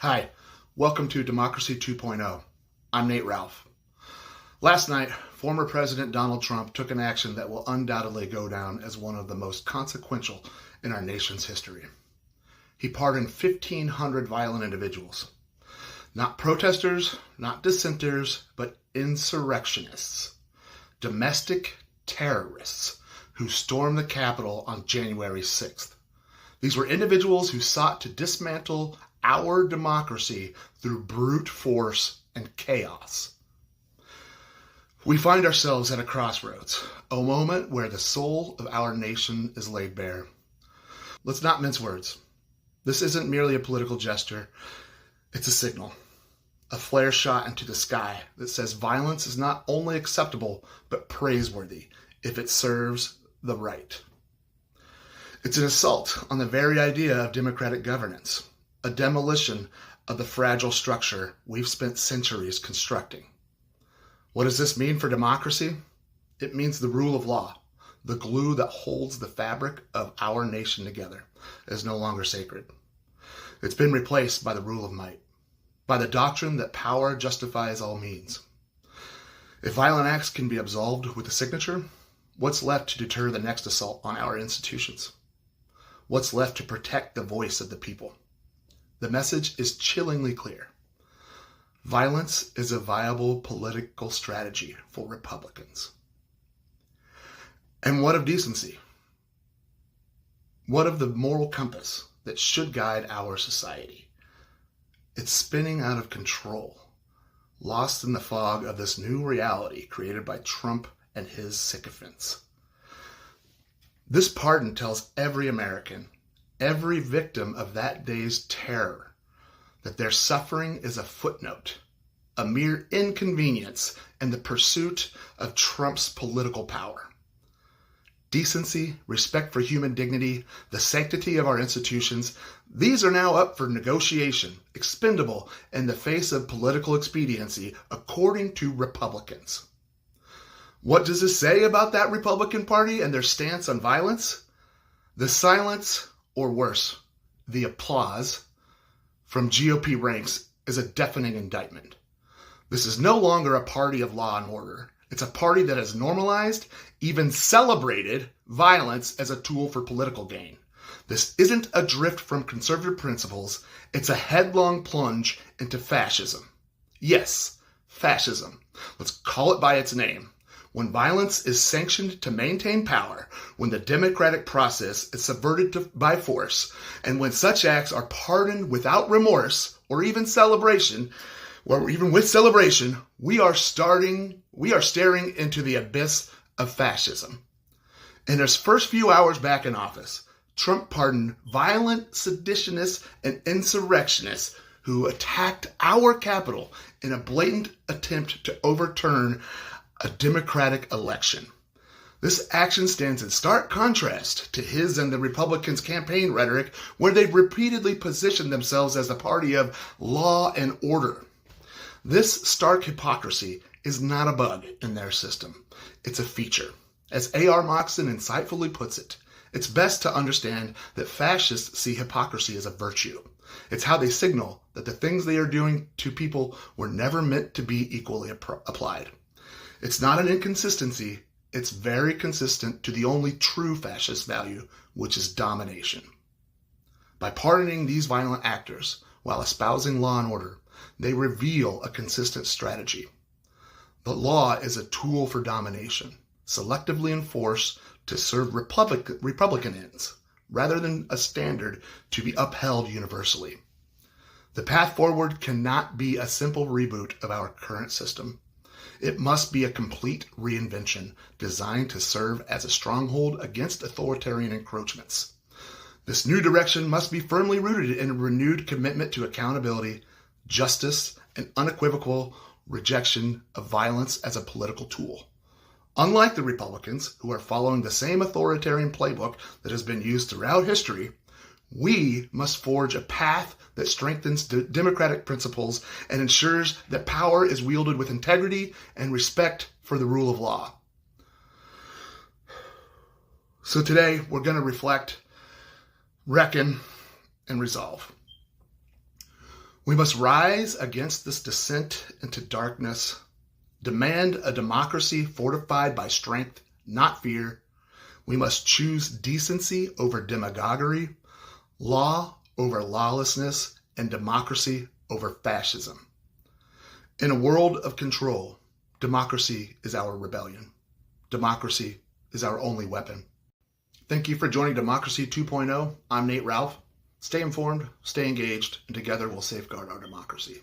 Hi, welcome to Democracy 2.0. I'm Nate Ralph. Last night, former President Donald Trump took an action that will undoubtedly go down as one of the most consequential in our nation's history. He pardoned 1,500 violent individuals. Not protesters, not dissenters, but insurrectionists. Domestic terrorists who stormed the Capitol on January 6th. These were individuals who sought to dismantle our democracy through brute force and chaos. We find ourselves at a crossroads, a moment where the soul of our nation is laid bare. Let's not mince words. This isn't merely a political gesture. It's a signal, a flare shot into the sky that says violence is not only acceptable, but praiseworthy if it serves the right. It's an assault on the very idea of democratic governance, a demolition of the fragile structure we've spent centuries constructing. What does this mean for democracy? It means the rule of law, the glue that holds the fabric of our nation together, is no longer sacred. It's been replaced by the rule of might, by the doctrine that power justifies all means. If violent acts can be absolved with a signature, what's left to deter the next assault on our institutions? What's left to protect the voice of the people? The message is chillingly clear. Violence is a viable political strategy for Republicans. And what of decency? What of the moral compass that should guide our society? It's spinning out of control, lost in the fog of this new reality created by Trump and his sycophants. This pardon tells every American, every victim of that day's terror, that their suffering is a footnote, a mere inconvenience in the pursuit of Trump's political power. Decency, respect for human dignity, the sanctity of our institutions, these are now up for negotiation, expendable in the face of political expediency, according to Republicans. What does this say about that Republican Party and their stance on violence? The silence, or worse, the applause from GOP ranks is a deafening indictment. This is no longer a party of law and order. It's a party that has normalized, even celebrated, violence as a tool for political gain. This isn't a drift from conservative principles. It's a headlong plunge into fascism. Yes, fascism. Let's call it by its name. When violence is sanctioned to maintain power, when the democratic process is subverted by force, and when such acts are pardoned without remorse or even celebration, or even with celebration, we are staring into the abyss of fascism. In his first few hours back in office, Trump pardoned violent seditionists and insurrectionists who attacked our Capitol in a blatant attempt to overturn a democratic election. This action stands in stark contrast to his and the Republicans' campaign rhetoric, where they've repeatedly positioned themselves as the party of law and order. This stark hypocrisy is not a bug in their system. It's a feature. As A.R. Moxon insightfully puts it, it's best to understand that fascists see hypocrisy as a virtue. It's how they signal that the things they are doing to people were never meant to be equally applied. It's not an inconsistency. It's very consistent to the only true fascist value, which is domination. By pardoning these violent actors while espousing law and order, they reveal a consistent strategy. The law is a tool for domination, selectively enforced to serve Republican ends, rather than a standard to be upheld universally. The path forward cannot be a simple reboot of our current system. It must be a complete reinvention designed to serve as a stronghold against authoritarian encroachments. This new direction must be firmly rooted in a renewed commitment to accountability, justice, and unequivocal rejection of violence as a political tool. Unlike the Republicans, who are following the same authoritarian playbook that has been used throughout history, we must forge a path that strengthens democratic principles and ensures that power is wielded with integrity and respect for the rule of law. So today, we're going to reflect, reckon, and resolve. We must rise against this descent into darkness, demand a democracy fortified by strength, not fear. We must choose decency over demagoguery, law over lawlessness, and democracy over fascism. In a world of control, democracy is our rebellion. Democracy is our only weapon. Thank you for joining Democracy 2.0. I'm Nate Ralph. Stay informed, stay engaged, and together we'll safeguard our democracy.